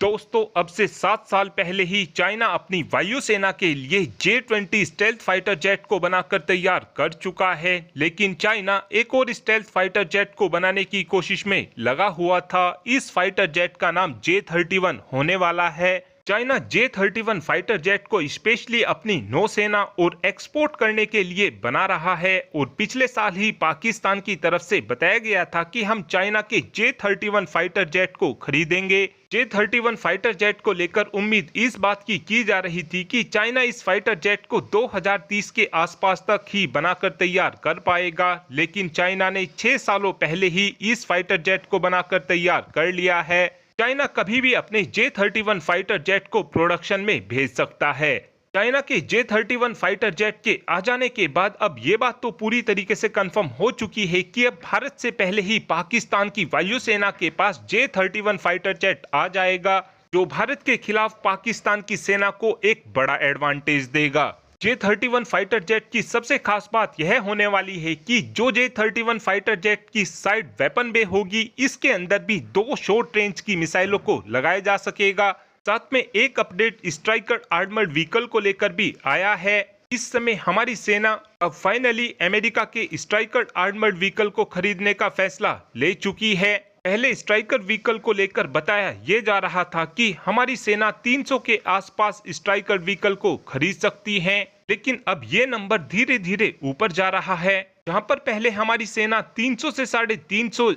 दोस्तों अब से 7 साल पहले ही चाइना अपनी वायुसेना के लिए J-20 स्टेल्थ फाइटर जेट को बनाकर तैयार कर चुका है। लेकिन चाइना एक और स्टेल्थ फाइटर जेट को बनाने की कोशिश में लगा हुआ था। इस फाइटर जेट का नाम J-31 होने वाला है। चाइना J-31 फाइटर जेट को स्पेशली अपनी नौसेना और एक्सपोर्ट करने के लिए बना रहा है और पिछले साल ही पाकिस्तान की तरफ से बताया गया था कि हम चाइना के J-31 फाइटर जेट को खरीदेंगे। J-31 फाइटर जेट को लेकर उम्मीद इस बात की जा रही थी कि चाइना इस फाइटर जेट को 2030 के आसपास तक ही बनाकर तैयार कर पाएगा, लेकिन चाइना ने 6 सालों पहले ही इस फाइटर जेट को बनाकर तैयार कर लिया है। चाइना कभी भी अपने J-31 फाइटर जेट को प्रोडक्शन में भेज सकता है। चाइना के J-31 फाइटर जेट के आ जाने के बाद अब ये बात तो पूरी तरीके से कंफर्म हो चुकी है कि अब भारत से पहले ही पाकिस्तान की वायुसेना के पास J-31 फाइटर जेट आ जाएगा, जो भारत के खिलाफ पाकिस्तान की सेना को एक बड़ा एडवांटेज देगा। J-31 फाइटर जेट की सबसे खास बात यह होने वाली है कि जो J-31 फाइटर जेट की साइड वेपन बे होगी, इसके अंदर भी 2 शॉर्ट रेंज की मिसाइलों को लगाया जा सकेगा। साथ में एक अपडेट स्ट्राइकर आर्मर्ड व्हीकल को लेकर भी आया है। इस समय हमारी सेना अब फाइनली अमेरिका के स्ट्राइकर आर्मर्ड व्हीकल को खरीदने का फैसला ले चुकी है। पहले स्ट्राइकर व्हीकल को लेकर बताया ये जा रहा था कि हमारी सेना 300 के आसपास स्ट्राइकर व्हीकल को खरीद सकती है, लेकिन अब ये नंबर धीरे धीरे ऊपर जा रहा है। जहां पर पहले हमारी सेना 300 से 350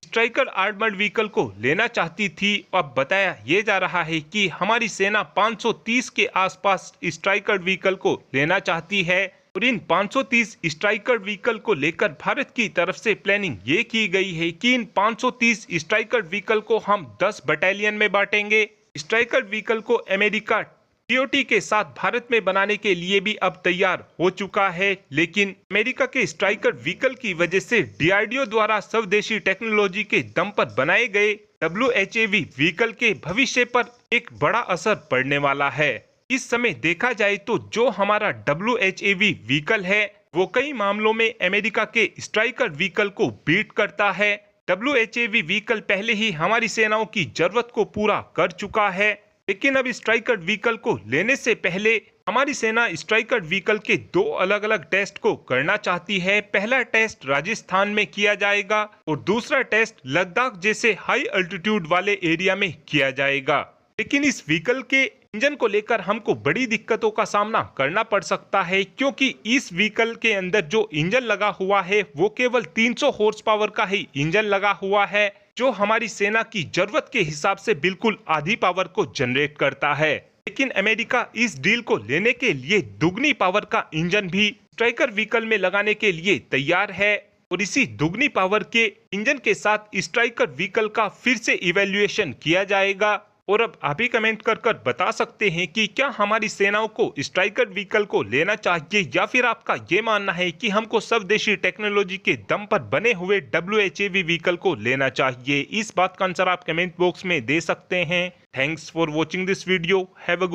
स्ट्राइकर आर्मर्ड व्हीकल को लेना चाहती थी, अब बताया ये जा रहा है कि हमारी सेना 530 के आसपास स्ट्राइकर व्हीकल को लेना चाहती है। और इन 530 स्ट्राइकर व्हीकल को लेकर भारत की तरफ से प्लानिंग ये की गई है कि इन 530 स्ट्राइकर व्हीकल को हम 10 बटालियन में बांटेंगे। स्ट्राइकर व्हीकल को अमेरिका TOT के साथ भारत में बनाने के लिए भी अब तैयार हो चुका है, लेकिन अमेरिका के स्ट्राइकर व्हीकल की वजह से DRDO द्वारा स्वदेशी टेक्नोलॉजी के दम पर बनाए गए WHAV व्हीकल के भविष्य पर एक बड़ा असर पड़ने वाला है। इस समय देखा जाए तो जो हमारा WHAV व्हीकल है वो कई मामलों में अमेरिका के स्ट्राइकर व्हीकल को बीट करता है। WHAV व्हीकल पहले ही हमारी सेनाओं की जरूरत को पूरा कर चुका है, लेकिन अब स्ट्राइकर व्हीकल को लेने से पहले हमारी सेना स्ट्राइकर व्हीकल के 2 अलग अलग टेस्ट को करना चाहती है। पहला टेस्ट राजस्थान में किया जाएगा और दूसरा टेस्ट लद्दाख जैसे हाई अल्टीट्यूड वाले एरिया में किया जाएगा। लेकिन इस व्हीकल के इंजन को लेकर हमको बड़ी दिक्कतों का सामना करना पड़ सकता है, क्योंकि इस व्हीकल के अंदर जो इंजन लगा हुआ है वो केवल 300 हॉर्स पावर का ही इंजन लगा हुआ है, जो हमारी सेना की जरूरत के हिसाब से बिल्कुल आधी पावर को जनरेट करता है। लेकिन अमेरिका इस डील को लेने के लिए दुगनी पावर का इंजन भी स्ट्राइकर व्हीकल में लगाने के लिए तैयार है और इसी दुगनी पावर के इंजन के साथ स्ट्राइकर व्हीकल का फिर से इवैल्यूएशन किया जाएगा। और अब आप ही कमेंट कर बता सकते हैं कि क्या हमारी सेनाओं को स्ट्राइकर व्हीकल को लेना चाहिए, या फिर आपका ये मानना है कि हमको स्वदेशी टेक्नोलॉजी के दम पर बने हुए WHAV व्हीकल को लेना चाहिए। इस बात का आंसर आप कमेंट बॉक्स में दे सकते हैं। Thanks for watching this video. Have a good